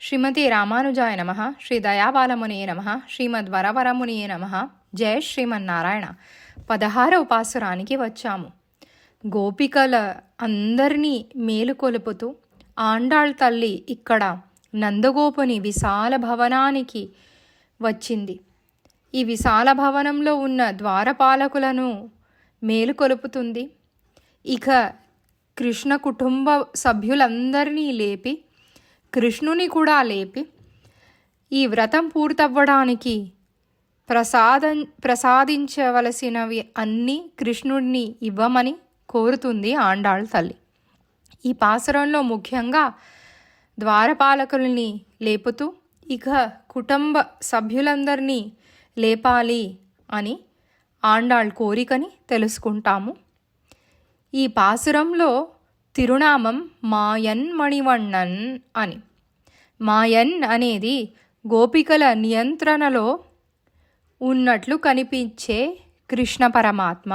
శ్రీమతి రామానుజాయ నమః. శ్రీ దయాబాలమునియే నమః. శ్రీమద్వరవరమునియే నమః. జయ శ్రీమన్నారాయణ. 16వ పాసురానికి వచ్చాము. గోపికల అందరినీ మేలుకొలుపుతూ ఆండాళ్ తల్లి ఇక్కడ నందగోపుని విశాల భవనానికి వచ్చింది. ఈ విశాల భవనంలో ఉన్న ద్వారపాలకులను మేలుకొలుపుతుంది. ఇక కృష్ణ కుటుంబ సభ్యులందరినీ లేపి, కృష్ణుని కూడా లేపి, ఈ వ్రతం పూర్తవ్వడానికి ప్రసాదించవలసినవి అన్నీ కృష్ణుడిని ఇవ్వమని కోరుతుంది ఆండాళ్ తల్లి. ఈ పాసురంలో ముఖ్యంగా ద్వారపాలకుల్ని లేపుతూ ఇక కుటుంబ సభ్యులందరినీ లేపాలి అని ఆండాళ్ కోరికని తెలుసుకుంటాము. ఈ పాసురంలో తిరునామం మాయన్ మణివണ്ണన్ అని. మాయన్ అనేది గోపికల నియంత్రణలో ఉన్నట్లు కనిపించే కృష్ణ పరమాత్మ.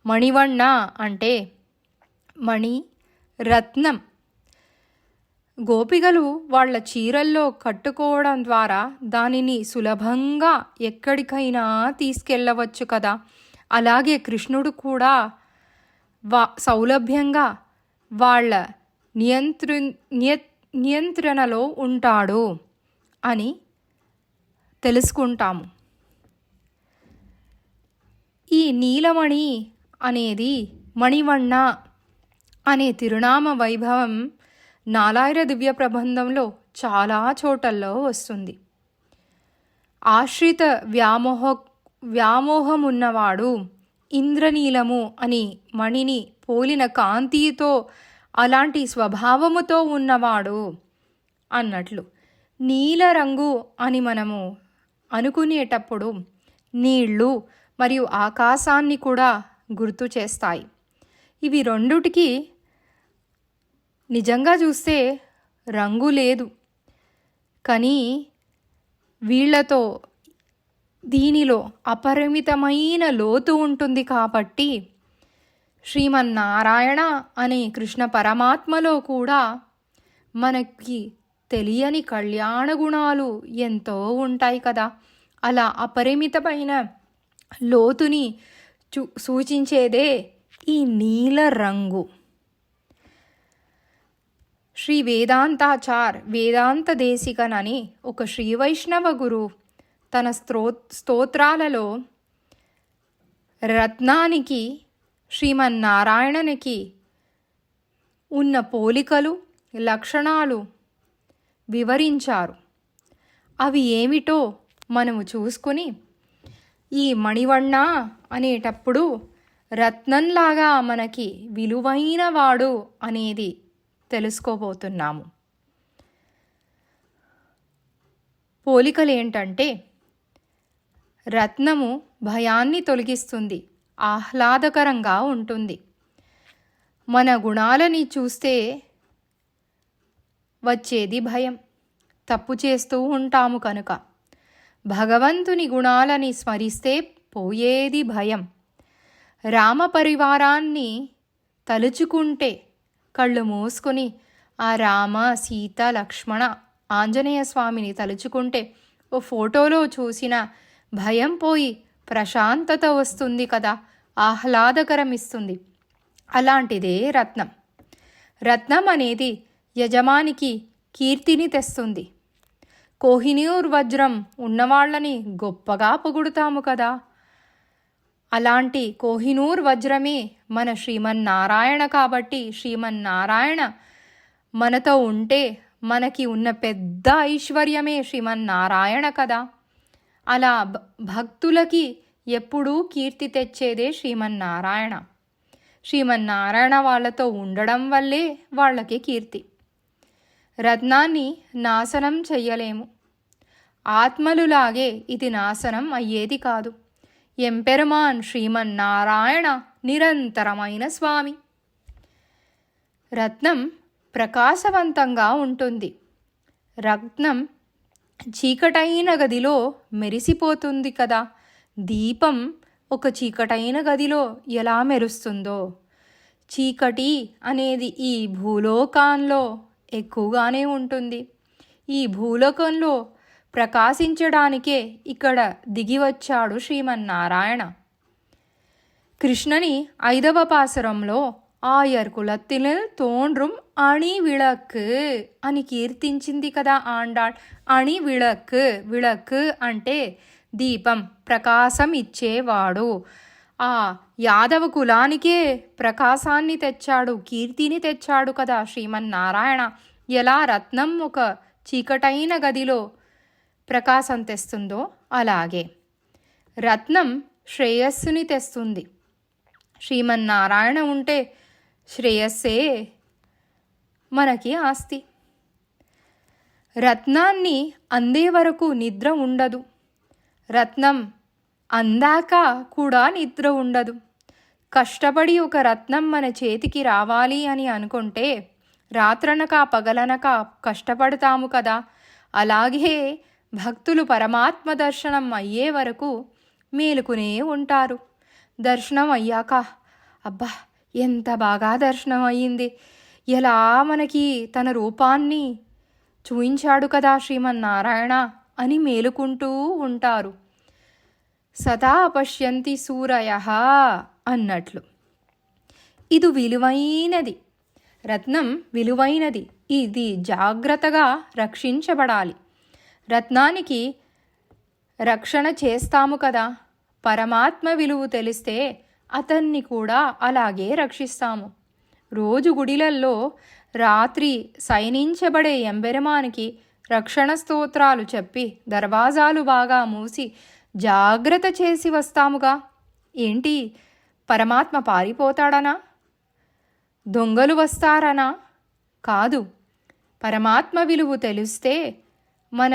మణివಣ್ణ అంటే మణి, రత్నం. గోపికలు వాళ్ళ చీరల్లో కట్టుకోవడం ద్వారా దానిని సులభంగా ఎక్కడికైనా తీసుకెళ్ళవచ్చు కదా. అలాగే కృష్ణుడు కూడా సౌలభ్యంగా వాళ్ళ నియంత్రణలో ఉంటాడు అని తెలుసుకుంటాము. ఈ నీలమణి అనేది మణివಣ್ణ అనే తిరునామ వైభవం నాలాయిర దివ్య ప్రబంధంలో చాలా చోటల్లో వస్తుంది. ఆశ్రిత వ్యామోహమున్నవాడు ఇంద్రనీలము అని మణిని పోలిన కాంతితో, అలాంటి స్వభావముతో ఉన్నవాడు అన్నట్లు. నీల రంగు అని మనము అనుకునేటప్పుడు నీళ్లు మరియు ఆకాశాన్ని కూడా గుర్తు చేస్తాయి. ఇవి రెండుటికి నిజంగా చూస్తే రంగు లేదు, కానీ దీనిలో అపరిమితమైన లోతు ఉంటుంది. కాబట్టి శ్రీమన్నారాయణ అనే కృష్ణ పరమాత్మలో కూడా మనకి తెలియని కళ్యాణ గుణాలు ఎంతో ఉంటాయి కదా. అలా అపరిమితమైన లోతుని సూచించేదే ఈ నీల రంగు. శ్రీ వేదాంత దేశికన్ అని ఒక శ్రీ వైష్ణవ గురు తన స్తోత్రాలలో రత్నానికి, శ్రీమన్నారాయణనికి ఉన్న పోలికలు, లక్షణాలు వివరించారు. అవి ఏమిటో మనము చూసుకుని ఈ మణివಣ್ణ అనేటప్పుడు రత్నంలాగా మనకి విలువైన వాడు అనేది తెలుసుకోబోతున్నాము. పోలికలు ఏంటంటే, రత్నము భయాన్ని తొలగిస్తుంది, ఆహ్లాదకరంగా ఉంటుంది. మన గుణాలని చూస్తే వచ్చేది భయం, తప్పు చేస్తూ ఉంటాము కనుక. భగవంతుని గుణాలని స్మరిస్తే పోయేది భయం. రామ పరివారాన్ని తలుచుకుంటే, కళ్ళు మూసుకొని ఆ రామ, సీత, లక్ష్మణ, ఆంజనేయ స్వామిని తలుచుకుంటే ఓ ఫోటోలో చూసిన భయం పోయి ప్రశాంతత వస్తుంది కదా, ఆహ్లాదకరం ఇస్తుంది. అలాంటిదే రత్నం. రత్నం అనేది యజమానికి కీర్తిని తెస్తుంది. కోహినూర్ వజ్రం ఉన్నవాళ్ళని గొప్పగా పొగుడుతాము కదా. అలాంటి కోహినూర్ వజ్రమే మన శ్రీమన్నారాయణ. కాబట్టి శ్రీమన్నారాయణ మనతో ఉంటే మనకి ఉన్న పెద్ద ఐశ్వర్యమే శ్రీమన్నారాయణ కదా. అలా భక్తులకి ఎప్పుడూ కీర్తి తెచ్చేదే శ్రీమన్నారాయణ. శ్రీమన్నారాయణ వాళ్ళతో ఉండడం వల్లే వాళ్ళకి కీర్తి. రత్నాన్ని నాశనం చెయ్యలేము. ఆత్మలులాగే ఇది నాశనం అయ్యేది కాదు. ఎంపెరుమాన్ శ్రీమన్నారాయణ నిరంతరమైన స్వామి. రత్నం ప్రకాశవంతంగా ఉంటుంది. రత్నం చీకటైన గదిలో మెరిసిపోతుంది కదా. దీపం ఒక చీకటైన గదిలో ఎలా మెరుస్తుందో, చీకటి అనేది ఈ భూలోకంలో ఎక్కువగానే ఉంటుంది. ఈ భూలోకంలో ప్రకాశించడానికే ఇక్కడ దిగివచ్చాడు శ్రీమన్నారాయణ. కృష్ణని 5వ పాసురంలో ఆయర్ కులத்தில் తోన్றும் అణి విளக்கு అని కీర్తించింది కదా ఆండాళ్. అణి విளக்கு, విளக்கு అంటే దీపం, ప్రకాశం ఇచ్చేవాడు. ఆ యాదవ కులానికే ప్రకాశాన్ని తెచ్చాడు, కీర్తిని తెచ్చాడు కదా శ్రీమన్నారాయణ. ఎలా రత్నం ఒక చీకటైన గదిలో ప్రకాశం తెస్తుందో అలాగే రత్నం శ్రేయస్సుని తెస్తుంది. శ్రీమన్నారాయణ ఉంటే శ్రేయస్సే మనకి ఆస్తి. రత్నాన్ని అందే వరకు నిద్ర ఉండదు, రత్నం అందాక కూడా నిద్ర ఉండదు. కష్టపడి ఒక రత్నం మన చేతికి రావాలి అని అనుకుంటే రాత్రనక పగలనక కష్టపడతాము కదా. అలాగే భక్తులు పరమాత్మ దర్శనం అయ్యే వరకు మేలుకునే ఉంటారు. దర్శనం అయ్యాక అబ్బా ఎంత బాగా దర్శనం అయ్యింది, ఎలా మనకి తన రూపాన్ని చూయించాడు కదా శ్రీమన్నారాయణ అని మేలుకుంటూ ఉంటారు. సదా పశ్యంతి సూరయః అన్నట్లు. ఇది విలువైనది, రత్నం విలువైనది, ఇది జాగ్రత్తగా రక్షించబడాలి. రత్నానికి రక్షణ చేస్తాము కదా. పరమాత్మ విలువ తెలిస్తే అతన్ని కూడా అలాగే రక్షిస్తాము. రోజు గుడిలల్లో రాత్రి శయనించబడే ఎంబెరమానికి రక్షణ స్తోత్రాలు చెప్పి దర్వాజాలు బాగా మూసి జాగ్రత్త చేసి వస్తాముగా. ఏంటి పరమాత్మ పారిపోతాడనా? దొంగలు వస్తారనా? కాదు. పరమాత్మ విలువ తెలిస్తే మన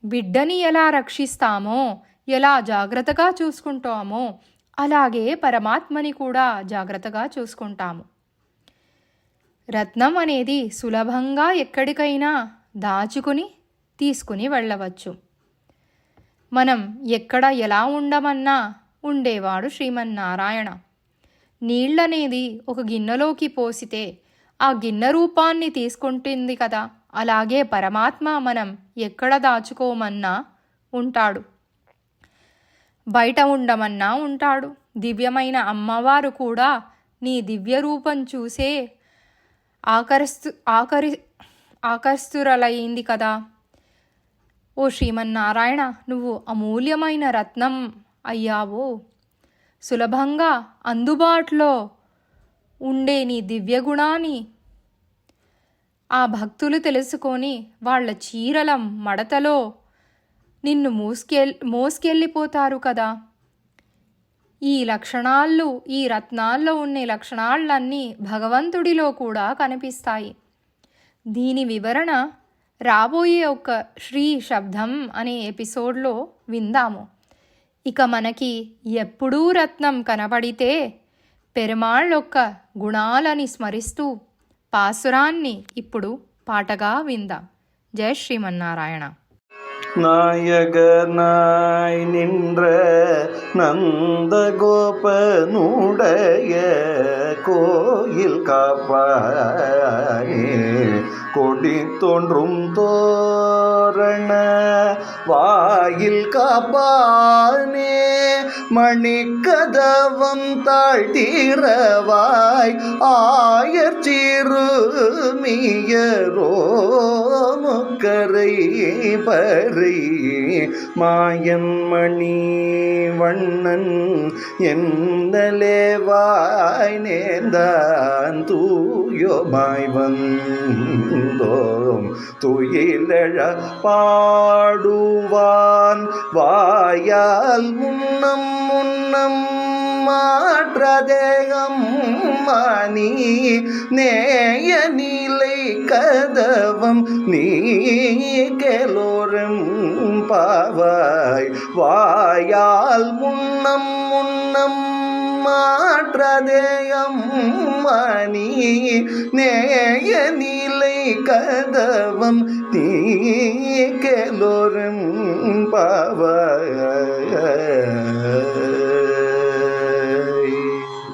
బిడ్డని ఎలా రక్షిస్తామో, ఎలా జాగ్రత్తగా చూసుకుంటామో అలాగే పరమాత్మని కూడా జాగ్రత్తగా చూసుకుంటాము. రత్నం అనేది సులభంగా ఎక్కడికైనా దాచుకుని తీసుకుని వెళ్ళవచ్చు. మనం ఎక్కడ ఎలా ఉండమన్నా ఉండేవాడు శ్రీమన్నారాయణ. నీళ్ళనేది ఒక గిన్నెలోకి పోసితే ఆ గిన్నె రూపాన్ని తీసుకుంటుంది కదా. అలాగే పరమాత్మ మనం ఎక్కడ దాచుకోమన్నా ఉంటాడు, బయట ఉండమన్నా ఉంటాడు. దివ్యమైన అమ్మవారు కూడా నీ దివ్య రూపం చూసే ఆకర్షితురలైంది కదా. ఓ శ్రీమన్నారాయణ, నువ్వు అమూల్యమైన రత్నం అయ్యావో. సులభంగా అందుబాటులో ఉండే నీ దివ్య గుణాన్ని ఆ భక్తులు తెలుసుకొని వాళ్ళ చీరల మడతలో నిన్ను మోసుకెళ్ళిపోతారు కదా. ఈ లక్షణాలు, ఈ రత్నాల్లో ఉండే లక్షణాలన్నీ భగవంతుడిలో కూడా కనిపిస్తాయి. దీని వివరణ రాబోయే ఒక శ్రీ శబ్దం అనే ఎపిసోడ్లో విందాము. ఇక మనకి ఎప్పుడూ రత్నం కనబడితే పెరుమాళ్ యొక్క గుణాలని స్మరిస్తూ పాసురాన్ని ఇప్పుడు పాటగా విందాం. జై శ్రీమన్నారాయణ. நாயகனாய் நின்ற நந்தகோபனுடைய கோயில் காப்பானே, கொடி தோன்றும் தோரண வாயில் காப்பானே, மணிக்கதவம் தாழ்த்திரவாய் ஆயர் சிறுமியரோ முக்கரை பறை மாயன்மணி வண்ணன் என்னலேவாய் நேர்ந்தான் தூயோமாய் வந்தோம் துயிலழ பாடுவான் வாயால் முன்னம் முன்னம் மாற்றதேகம் மணி நேய நிலை கதவம் நீ கேலோரம் பாவாய் வாயால் முன்னம் முன்னம் மாற்றதேயம் மணி நேய நிலை கதவம் நீ கேலோரம் பாவாய்.